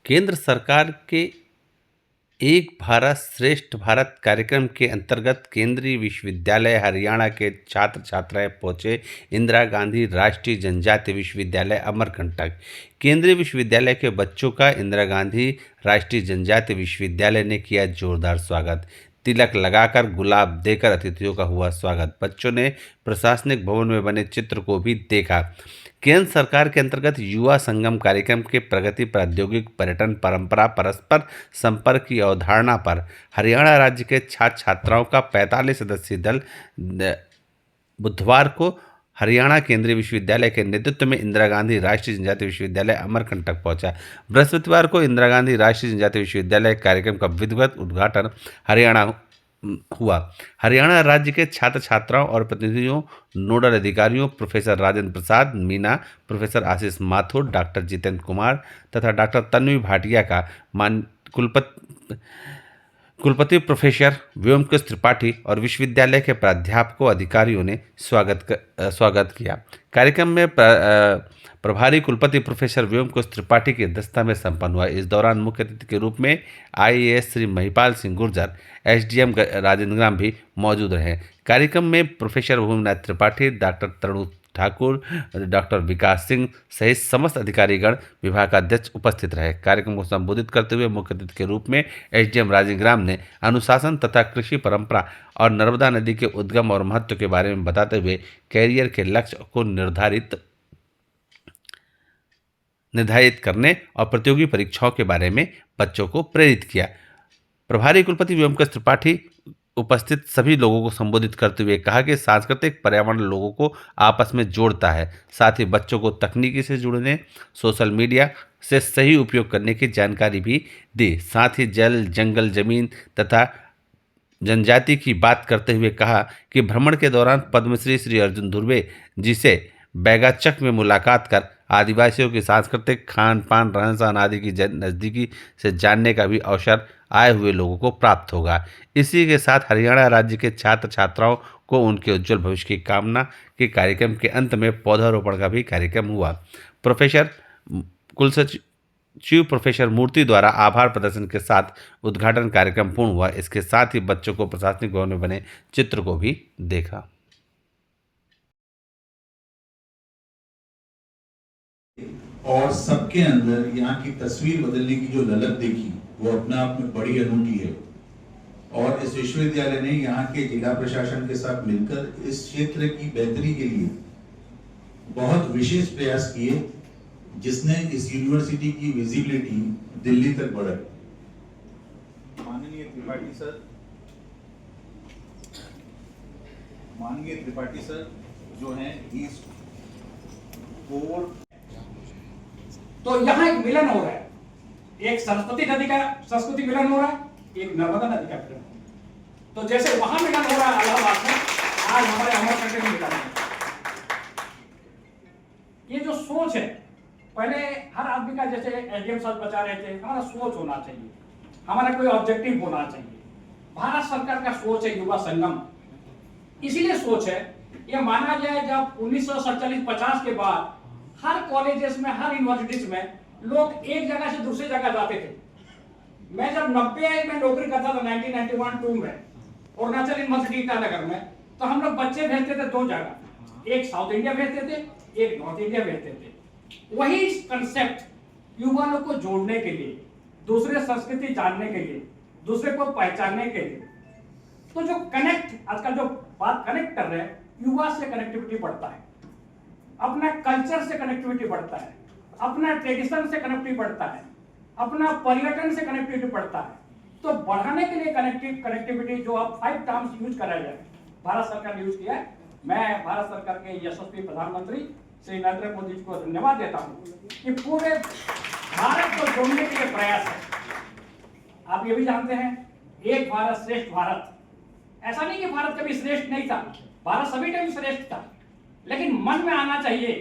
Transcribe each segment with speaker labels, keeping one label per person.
Speaker 1: केंद्र सरकार के एक भारत श्रेष्ठ भारत कार्यक्रम के अंतर्गत केंद्रीय विश्वविद्यालय हरियाणा के छात्र छात्राएं पहुंचे इंदिरा गांधी राष्ट्रीय जनजातीय विश्वविद्यालय अमरकंटक। केंद्रीय विश्वविद्यालय के बच्चों का इंदिरा गांधी राष्ट्रीय जनजातीय विश्वविद्यालय ने किया जोरदार स्वागत। तिलक लगाकर गुलाब देकर अतिथियों का हुआ स्वागत। बच्चों ने प्रशासनिक भवन में बने चित्र को भी देखा। केंद्र सरकार के अंतर्गत युवा संगम कार्यक्रम के प्रगति, प्रौद्योगिक, पर्यटन, परंपरा, परस्पर संपर्क की अवधारणा पर हरियाणा राज्य के छात्र छात्राओं का 45 सदस्यीय दल बुधवार को हरियाणा केंद्रीय विश्वविद्यालय के नेतृत्व में इंदिरा गांधी राष्ट्रीय जनजातीय विश्वविद्यालय अमरकंटक पहुंचा। बृहस्पतिवार को इंदिरा गांधी राष्ट्रीय जनजातीय विश्वविद्यालय कार्यक्रम का विधिवत उद्घाटन हरियाणा हुआ। हरियाणा राज्य के छात्र छात्राओं और प्रतिनिधियों, नोडल अधिकारियों प्रोफेसर राजेंद्र प्रसाद मीना, प्रोफेसर आशीष माथुर, डॉक्टर जितेंद्र कुमार तथा डॉक्टर तन्वी भाटिया का कुलपति प्रोफेसर व्योमकेश त्रिपाठी और विश्वविद्यालय के प्राध्यापकों अधिकारियों ने स्वागत किया। कार्यक्रम में प्रभारी कुलपति प्रोफेसर व्योमकेश त्रिपाठी की अध्यक्षता में संपन्न हुआ। इस दौरान मुख्य अतिथि के रूप में आईएएस श्री महिपाल सिंह गुर्जर, एसडीएम राजेंद्र ग्राम भी मौजूद रहे। कार्यक्रम में प्रोफेसर भूमिनाथ त्रिपाठी, डॉक्टर तरुण ठाकुर, डॉक्टर विकास सिंह सहित समस्त अधिकारीगण, विभागाध्यक्ष उपस्थित रहे। कार्यक्रम को संबोधित करते हुए मुख्य अतिथि के रूप में एसडीएम राजेंद्र ग्राम ने अनुशासन तथा कृषि परंपरा और नर्मदा नदी के उद्गम और महत्व के बारे में बताते हुए कैरियर के लक्ष्य को निर्धारित करने और प्रतियोगी परीक्षाओं के बारे में बच्चों को प्रेरित किया। प्रभारी कुलपति व्योमकेश त्रिपाठी उपस्थित सभी लोगों को संबोधित करते हुए कहा कि सांस्कृतिक पर्यावरण लोगों को आपस में जोड़ता है, साथ ही बच्चों को तकनीकी से जुड़ने, सोशल मीडिया से सही उपयोग करने की जानकारी भी दी। साथ ही जल, जंगल, जमीन तथा जनजाति की बात करते हुए कहा कि भ्रमण के दौरान पद्मश्री श्री अर्जुन धुर्वे जी से बैगाचक में मुलाकात कर आदिवासियों की सांस्कृतिक, खान पान, रहन सहन आदि की नज़दीकी से जानने का भी अवसर आए हुए लोगों को प्राप्त होगा। इसी के साथ हरियाणा राज्य के छात्र छात्राओं को उनके उज्जवल भविष्य की कामना के कार्यक्रम के अंत में पौधारोपण का भी कार्यक्रम हुआ। प्रोफेसर कुलसचिव प्रोफेसर मूर्ति द्वारा आभार प्रदर्शन के साथ उद्घाटन कार्यक्रम पूर्ण हुआ। इसके साथ ही बच्चों को प्रशासनिक भवन में बने चित्र को भी देखा।
Speaker 2: और सबके अंदर यहाँ की तस्वीर बदलने की जो ललक देखी वो अपने आप में बड़ी अनूठी है। और इस विश्वविद्यालय ने यहाँ के जिला प्रशासन के साथ मिलकर इस क्षेत्र की बेहतरी के लिए बहुत विशेष प्रयास किए, जिसने इस यूनिवर्सिटी की विजिबिलिटी दिल्ली तक बढ़ाई। माननीय त्रिपाठी सर जो हैं ईस्ट कोर,
Speaker 3: तो यहाँ एक मिलन हो रहा है, एक सरस्वती नदी का संस्कृति मिलन हो रहा है, एक नर्मदा नदी का मिलन। तो जैसे वहां मिलन हो रहा है इलाहाबाद में, आज हमारे अमरकंटक में मिलन है। ये जो सोच है, पहले हर आदमी का, जैसे एसडीएम साहब बता रहे थे, हमारा सोच होना चाहिए, हमारा कोई ऑब्जेक्टिव होना चाहिए। भारत सरकार का सोच है युवा संगम, इसीलिए सोच है ये माना जाए जब 1947-50 के बाद हर कॉलेजेस में, हर यूनिवर्सिटीज में लोग एक जगह से दूसरी जगह जाते थे। मैं जब 90 में नौकरी करता था 1991-2 में अरुणाचल यूनिवर्सिटी ईटानगर में, तो हम लोग बच्चे भेजते थे दो जगह, एक साउथ इंडिया भेजते थे, एक नॉर्थ इंडिया भेजते थे। वही कंसेप्ट युवा लोग को जोड़ने के लिए, दूसरे संस्कृति जानने के लिए, दूसरे को पहचानने के लिए। तो जो कनेक्ट, आज का जो बात कनेक्ट कर रहे हैं, युवा से कनेक्टिविटी बढ़ता है, अपना कल्चर से कनेक्टिविटी बढ़ता है, अपना ट्रेडिशन से कनेक्टिविटी बढ़ता है, अपना पर्यटन से कनेक्टिविटी बढ़ता है। तो बढ़ाने के लिए कनेक्टिविटी जो अब 5 टर्म्स यूज कराया जाए, भारत सरकार ने यूज किया है। मैं भारत सरकार के यशस्वी प्रधानमंत्री श्री नरेंद्र मोदी जी को धन्यवाद देता हूँ कि पूरे भारत को जोड़ने के लिए प्रयास है। आप ये भी जानते हैं, एक भारत श्रेष्ठ भारत, ऐसा नहीं कि भारत कभी श्रेष्ठ नहीं था, भारत सभी टाइम श्रेष्ठ था, लेकिन मन में आना चाहिए,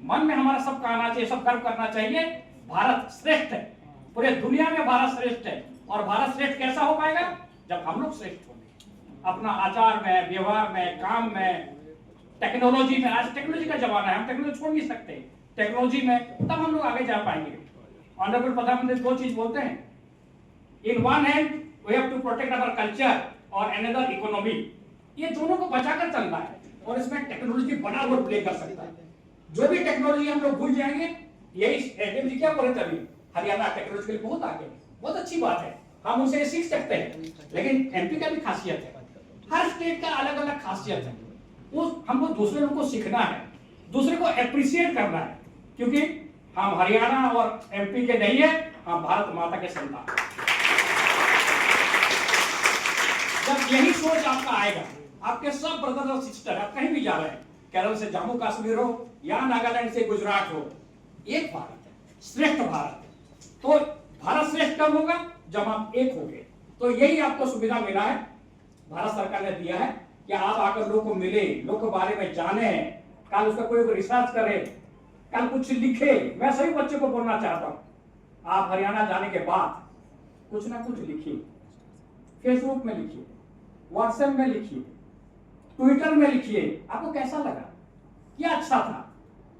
Speaker 3: मन में हमारा सबका आना चाहिए, सब गर्व करना चाहिए, भारत श्रेष्ठ है, पूरे दुनिया में भारत श्रेष्ठ है। और भारत श्रेष्ठ कैसा हो पाएगा? जब हम लोग श्रेष्ठ होंगे अपना आचार में, व्यवहार में, काम में, टेक्नोलॉजी में। आज टेक्नोलॉजी का जमाना है, हम टेक्नोलॉजी छोड़ नहीं सकते, टेक्नोलॉजी में तब हम लोग आगे जा पाएंगे। ऑनरेबल प्रधानमंत्री दो चीज बोलते हैं, in one hand we have to protect our culture और अनदर इकोनॉमी। ये दोनों को बचाकर चलना है और इसमें टेक्नोलॉजी बड़ा रोल प्ले कर सकता है। जो भी टेक्नोलॉजी हम लोग भूल जाएंगे, यही एडीएम जी क्या बोले थे अभी, हरियाणा टेक्नोलॉजिकली बहुत आगे, बहुत अच्छी बात है, हम उनसे सीख सकते हैं। लेकिन एमपी का भी खासियत है, हर स्टेट का अलग अलग खासियत है, वो हमको दूसरे लोगों को सीखना है, दूसरे को एप्रिशिएट करना है, क्योंकि हम हरियाणा और एमपी के नहीं है, हम भारत माता के संतान। जब यही सोच आपका आएगा, आपके सब ब्रदर और सिस्टर, आप कहीं भी जा रहे हैं, केरल से जम्मू कश्मीर हो या नागालैंड से गुजरात हो, एक भारत है, श्रेष्ठ भारत है। तो भारत श्रेष्ठ कब होगा, जब आप एक होंगे। तो यही आपको सुविधा मिला है, भारत सरकार ने दिया है कि आप आकर लोग को मिले, लोग के बारे में जाने, कल उसका कोई रिसर्च करे, कल कुछ लिखे। मैं सभी बच्चों को बोलना चाहता हूँ, आप हरियाणा जाने के बाद कुछ ना कुछ लिखिए, फेसबुक में लिखिए, व्हाट्सएप में लिखिए, ट्विटर में लिखिए, आपको कैसा लगा, क्या अच्छा था,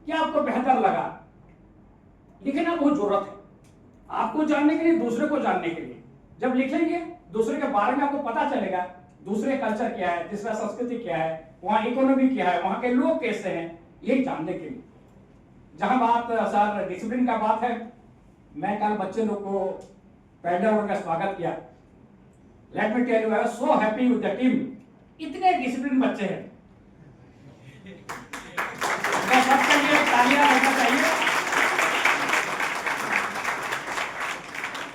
Speaker 3: क्या आपको बेहतर लगा, लिखना बहुत जरूरत है आपको जानने के लिए, दूसरे को जानने के लिए। जब लिखेंगे दूसरे के बारे में आपको पता चलेगा, दूसरे कल्चर क्या है, दूसरा संस्कृति क्या है, वहाँ इकोनॉमी क्या है, वहाँ के लोग कैसे हैं, ये जानने के लिए। जहां बात सर डिसिप्लिन का बात है, मैं कल बच्चे लोग को पैडल का स्वागत किया। Let me tell you, I was so happy with the team, इतने डिसिप्लिन बच्चे हैं। मैं सबके लिए तालियां देना चाहिए।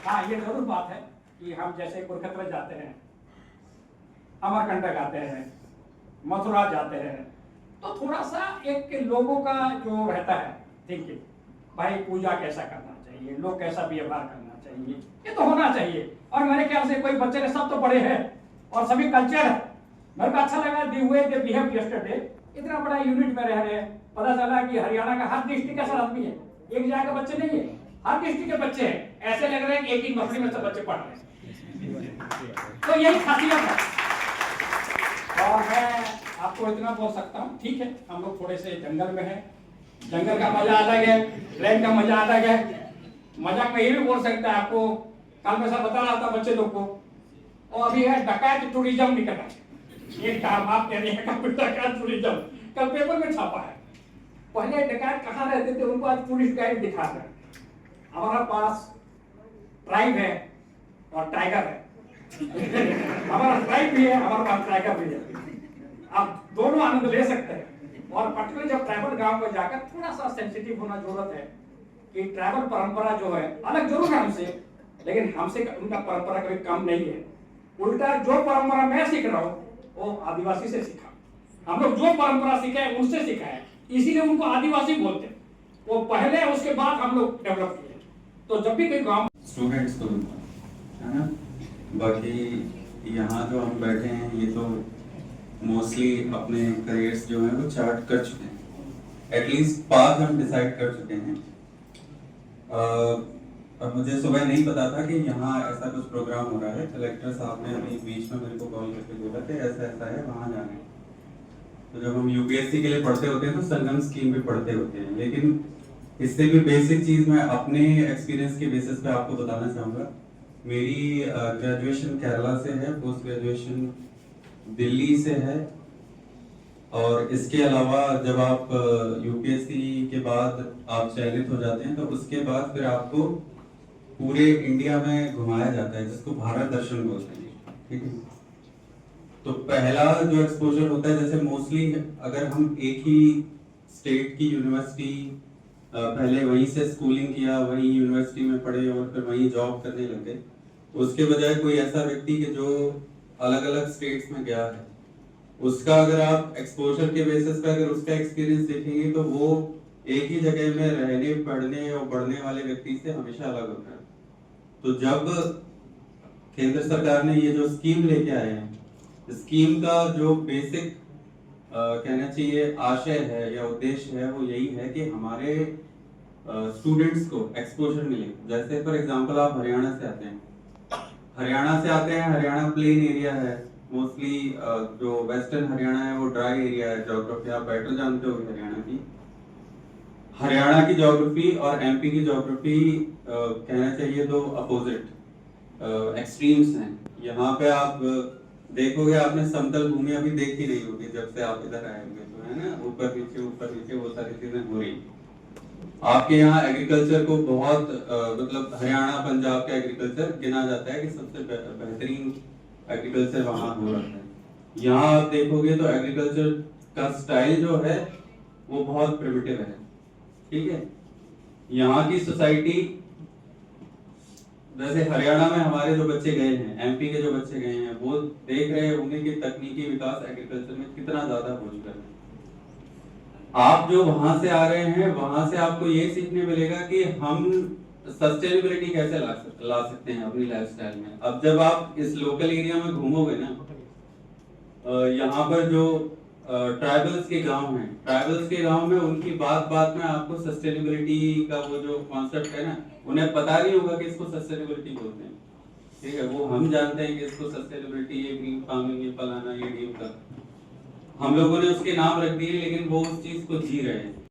Speaker 3: हाँ, ये जरूर बात है कि हम जैसे कुरुक्षेत्र जाते हैं, अमरकंटक आते हैं, मथुरा जाते हैं, तो थोड़ा सा एक लोगों का जो रहता है थिंकिंग, भाई पूजा कैसा करना चाहिए, लोग कैसा व्यवहार करना चाहिए, ये तो होना चाहिए। और मेरे ख्याल से कोई बच्चे ने सब तो पढ़े हैं और सभी कल्चर है। मेरे को अच्छा लगा दी हुए दे बिहेव यस्टरडे, इतना बड़ा यूनिट में रह रहे हैं, पता चला कि हरियाणा का हर डिस्ट्रिक्ट का सर आदमी है, एक जगह के बच्चे नहीं है, हर डिस्ट्रिक्ट के बच्चे हैं। ऐसे लग रहे हैं कि एक ही मछली में सब बच्चे पढ़ रहे हैं, तो यही खासियत है। और मैं आपको इतना बोल सकता हूँ, ठीक है हम लोग थोड़े से जंगल में हैं, जंगल का मजा अलग है, प्लेन का मजा अलग है। मजाक में ये भी बोल सकता है आपको, कल मैं सब बता रहा था बच्चे लोग को, और अभी है डकैत टूरिज्म निकल रहा है, ये काम आप कह रहे हैं डकैत टूरिज्म, कल पेपर में छापा है। पहले डकैत कहाँ रहते थे, उनको आज टूरिस्ट गाइड दिखा रहे हैं। हमारा पास ट्राइब है और टाइगर है हमारा ट्राइब भी है, हमारे पास टाइगर भी है, आप दोनों आनंद ले सकते हैं। और पर्टिकुलर जब ट्राइबल गांव में जाकर थोड़ा सा सेंसिटिव होना जरूरत है कि ट्राइबल परंपरा जो है अलग जरूर है हमसे, लेकिन हमसे उनका परंपरा कभी कम नहीं है। उल्टा जो परंपरा मैं सीख रहा हूँ वो आदिवासी से सीखा, हम लोग जो परंपरा सीखे हैं उनसे सीखा है, इसीलिए उनको आदिवासी बोलते हैं। वो पहले उसके बाद हम लोग डेवलप किए। तो जब भी कोई गांव
Speaker 4: स्टूडेंट्स को है ना, बाकी यहाँ जो हम बैठे हैं ये तो मोस्टली अपने करियर्स जो हैं वो चार्ट कर चुके हैं, एटलीस्ट पाथ हम डिसाइड कर चुके हैं। और मुझे सुबह नहीं पता था कि यहाँ ऐसा कुछ प्रोग्राम हो रहा है। कलेक्टर साहब ने अभी बीच में मेरे को कॉल करके बोला कि ऐसा ऐसा है, वहाँ जाना है। तो जब हम यूपीएससी के लिए पढ़ते होते हैं तो संगम स्कीम भी पढ़ते होते हैं, लेकिन इससे भी बेसिक चीज मैं अपने एक्सपीरियंस के बेसिस पे आपको बताना चाहूँगा। मेरी ग्रेजुएशन केरला से है, पोस्ट ग्रेजुएशन दिल्ली से है, और इसके अलावा जब आप यूपीएससी के बाद आप चयनित हो जाते हैं तो उसके बाद फिर आपको पूरे इंडिया में घुमाया जाता है, जिसको भारत दर्शन बोलते हैं, ठीक है। तो पहला जो एक्सपोजर होता है, जैसे मोस्टली अगर हम एक ही स्टेट की यूनिवर्सिटी, पहले वहीं से स्कूलिंग किया, वहीं यूनिवर्सिटी में पढ़े और फिर वहीं जॉब करने लगे, तो उसके बजाय कोई ऐसा व्यक्ति कि जो अलग अलग स्टेट्स में गया है, उसका अगर आप एक्सपोजर के बेसिस पे अगर उसका एक्सपीरियंस देखेंगे तो वो एक ही जगह में रहने, पढ़ने और बढ़ने वाले व्यक्ति से हमेशा अलग होता है। तो जब केंद्र सरकार ने ये जो स्कीम लेके आए हैं, स्कीम का जो बेसिक कहना चाहिए आशय है या उद्देश्य है वो यही है कि हमारे स्टूडेंट्स को एक्सपोजर मिले। जैसे फॉर एग्जांपल आप हरियाणा से आते हैं, हरियाणा प्लेन एरिया है मोस्टली, जो वेस्टर्न हरियाणा है वो ड्राई एरिया है। ज्योग्राफी आप बेटर जानते हो हरियाणा की। हरियाणा की ज्योग्राफी और एमपी की ज्योग्राफी कहना चाहिए तो अपोजिट एक्सट्रीम्स हैं। यहाँ पे आप देखोगे, आपने समतल भूमि अभी देखी नहीं होगी जब से आप इधर आए होंगे, तो है ना, ऊपर नीचे वो सारी चीजें हो रही। आपके यहाँ एग्रीकल्चर को बहुत मतलब हरियाणा पंजाब का एग्रीकल्चर गिना जाता है कि सबसे बेहतरीन एग्रीकल्चर वहाँ हो रहा है। यहाँ आप देखोगे तो एग्रीकल्चर का स्टाइल जो है वो बहुत प्रिमिटिव है, ठीक है। यहाँ की सोसाइटी, जैसे हरियाणा में हमारे जो बच्चे गए हैं, एमपी के जो बच्चे गए हैं, वो देख रहे होंगे कि तकनीकी विकास एग्रीकल्चर में कितना ज्यादा हो चुका है। आप जो वहां से आ रहे हैं, वहां से आपको ये सीखने मिलेगा कि हम सस्टेनेबिलिटी कैसे ला सकते हैं अपनी लाइफस्टाइल में। अब जब आप इस लोकल एरिया में घूमोगे ना, यहाँ पर जो ट्राइबल्स के गांव हैं, ट्राइबल्स के गांव में उनकी बात बात में आपको सस्टेनेबिलिटी का वो जो कॉन्सेप्ट है ना, उन्हें पता नहीं होगा कि इसको सस्टेनेबिलिटी बोलते हैं, ठीक है। वो हम जानते हैं कि इसको सस्टेनेबिलिटी, ये ग्रीन फार्मिंग, ये फलाना, ये ड्रीम का, हम लोगों ने उसके नाम रख दिए, लेकिन वो उस चीज को जी रहे हैं।